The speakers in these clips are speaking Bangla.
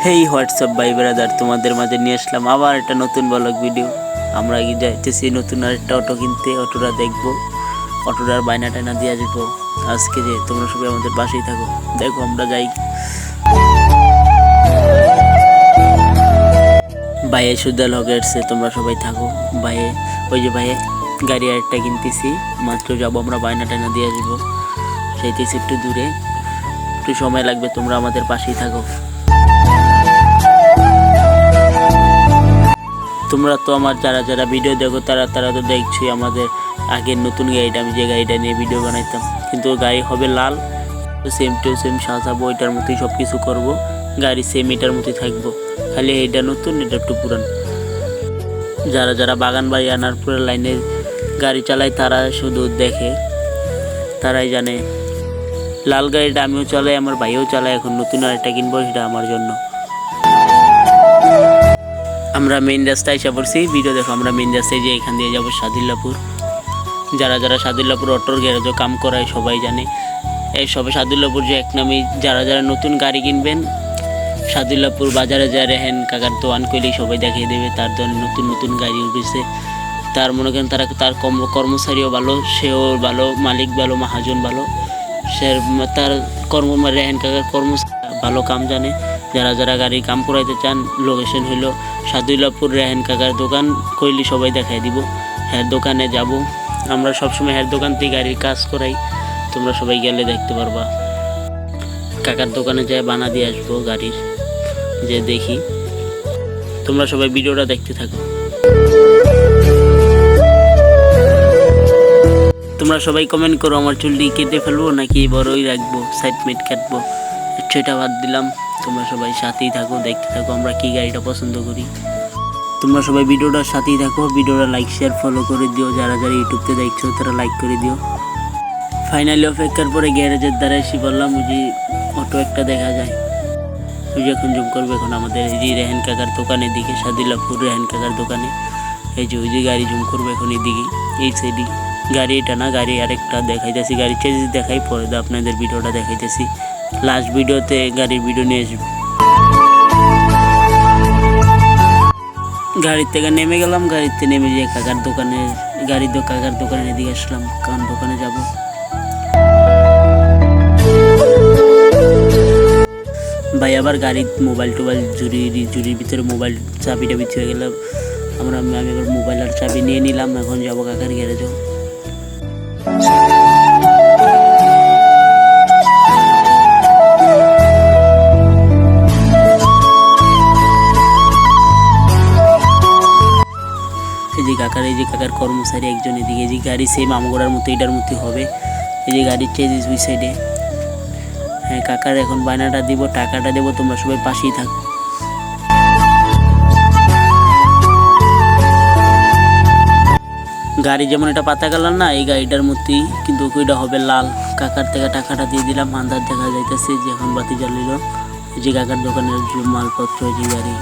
হেই হোয়াটসঅ্যাপ ভাই ব্রাদার, তোমাদের মাঝে নিয়ে আসলাম আবার একটা নতুন ব্লগ ভিডিও। আমরা কি যাইতেছি নতুন আরেকটা অটো কিনতে। অটোটা দেখবো, অটোটার বায়না টায়না দিয়ে যাবো আজকে। যে তোমরা সবাই আমাদের পাশেই থাকো, দেখো আমরা যাই। ভাইয়ে সুদা লগে আসছে, তোমরা সবাই থাকো। ভাইয়ে ওই যে ভাইয়ে গাড়ি আরেকটা কিনতেছি, মাত্র যাবো আমরা, বায়না টায়না দিয়ে আসবো। সেইতেছি একটু দূরে, একটু সময় লাগবে, তোমরা আমাদের পাশেই থাকো। তোমরা তো আমার যারা যারা ভিডিও দেখো তারা তারা তো দেখছোই আমাদের আগের নতুন গাড়িটা, আমি যে গাড়িটা নিয়ে ভিডিও বানাইতাম। কিন্তু গাড়ি হবে লাল, সেম টু সেম সাজাবো, ওইটার মতোই সব কিছু করবো। গাড়ি সেম এটার মতোই থাকবো, খালি এইটা নতুন, এটা একটু পুরান। যারা যারা বাগান বাড়ি আনার পুরো লাইনের গাড়ি চালায় তারা শুধু দেখে, তারাই জানে। লাল গাড়িটা আমিও চালাই, আমার ভাইও চালায়। এখন নতুন আরেকটা কিনবো, সেটা আমার জন্য। আমরা মেইন রাস্তায় এসে পড়ছি, ভিডিও দেখো। আমরা মেইন রাস্তায় যে এখান দিয়ে যাবো সাদুল্লাপুর। যারা যারা সাদুল্লাপুর অটোর গ্যারেজও কাম করায় সবাই জানে। এই সবে সাদুল্লাপুর যে এক নামে, যারা যারা নতুন গাড়ি কিনবেন সাদুল্লাপুর বাজারে যা রেহেন কাকার দোয়ান করলেই সবাই দেখিয়ে দেবে। তার জন্য নতুন নতুন গাড়ি উঠেছে। তার মনে করেন তার কর্মচারীও ভালো, সেও ভালো, মালিক ভালো, মহাজন ভালো। সে তার রেহেন কাকার ভালো কাম জানে। যারা যারা গাড়ি কাম করাইতে চান, লোকেশন হইল সাদুল্লাপুর রেহেন কাকার দোকান কইলি সবাই দেখাই দিব। হ্যাঁ দোকানে যাব আমরা সবসময়, হ্যাঁ দোকান থেকে গাড়ির কাজ করাই। তোমরা সবাই গেলে দেখতে পারবা। কাকার দোকানে যাই বানা দিয়ে আসবো গাড়ির, যে দেখি। তোমরা সবাই ভিডিওটা দেখতে থাকো। তোমরা সবাই কমেন্ট করো, আমার চুলটি কেটে ফেলবো নাকি বড়ই রাখবো, সাইড মেট কাটবো, সেটা বাদ দিলাম। তোমরা সবাই সাথেই থাকো, দেখতে থাকো আমরা কি গাড়িটা পছন্দ করি। তোমরা সবাই ভিডিওটার সাথেই থাকো, ভিডিওটা লাইক শেয়ার ফলো করে দিও। যারা যারা ইউটিউবতে দেখছো তারা লাইক করে দিও। ফাইনালি অপেক্ষার পরে গ্যারেজের দ্বারা এসে বললাম, ওই যে অটো একটা দেখা যায়, ওই যে এখন জুম করবো। এখন আমাদের এই যে রেহেন কাকার দোকানের দিকে, সাদুল্লাপুর রেহেন কাকার দোকানে, এই যে ওই যে গাড়ি জুম করবো এখন এইদিকে, এই সাইডে। গাড়ি এটা না, গাড়ি আরেকটা দেখাইতেছি, গাড়ি চেঞ্জ দেখাই পরে আপনাদের ভিডিওটা দেখাইতেছি। লাস্ট ভিডিওতে গাড়ির ভিডিও নিয়ে আসবো। গাড়ির থেকে নেমে গেলাম, গাড়িতে নেমে যে কাকার দোকানের কাকার দোকানের এদিকে আসলাম, কারণ দোকানে যাব। ভাই আবার গাড়ির মোবাইল টোবাইল জুরির ভিতরে মোবাইল চাবিটা ভিতরে গেলাম। আমি আবার মোবাইল আর চাবি নিয়ে নিলাম। এখন যাবো কাকার গ্যারেজে। এই যে কাকার কর্মচারী একজন এদিকে, এই যে গাড়ি সেম আমগোড়ার মতো এটার মতো হবে। এই যে গাড়ির চেঞ্জ ওই সাইডে। হ্যাঁ কাকার এখন বায়নাটা দিব, টাকাটা দেবো, তোমরা সবাই পাশেই থাকো। গাড়ি যেমন এটা পাতা কালার না, এই গাড়িটার মধ্যেই, কিন্তু ওইটা হবে লাল। কাকার থেকে টাকাটা দিয়ে দিলাম, আন্দাজ দেখা যাইতেছে যে এখন বাতি জ্বালিল। যে কাকার দোকানের মালপত্র, যে গাড়ি,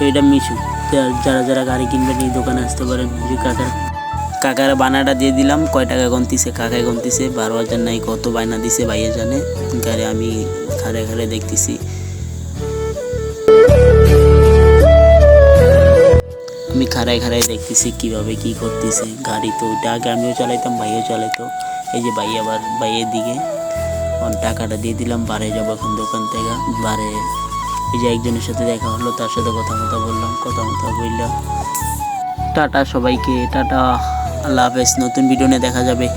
এটা মিশু। যারা যারা গাড়ি কিনবেন এই দোকানে আসতে পারেন। যে কাকার বায়নাটা দিয়ে দিলাম। কয় টাকা গনতিছে, কাকায় গনতিছে 12,000 নাই কত বায়না দিছে ভাইয়া জানে। গাড়ি আমি খাড়ে খাড়ে দেখতেছি। আমি খাড়ায় খাড়ায় দেখতেছি কিভাবে কি করতেছে গাড়ি। তো ওইটা আগে আমিও চালাইতাম, ভাইও চালাইতো। এই যে ভাই আবার ভাইয়ের দিকে টাকাটা দিয়ে দিলাম। বারে যাবো এখন দোকান থেকে। বারে এই যে একজনের সাথে দেখা হলো, তার সাথে কথা বললাম, কথা বললাম। টাটা সবাইকে, টাটা, আল্লাহ হাফেজ। নতুন ভিডিও নিয়ে দেখা যাবে।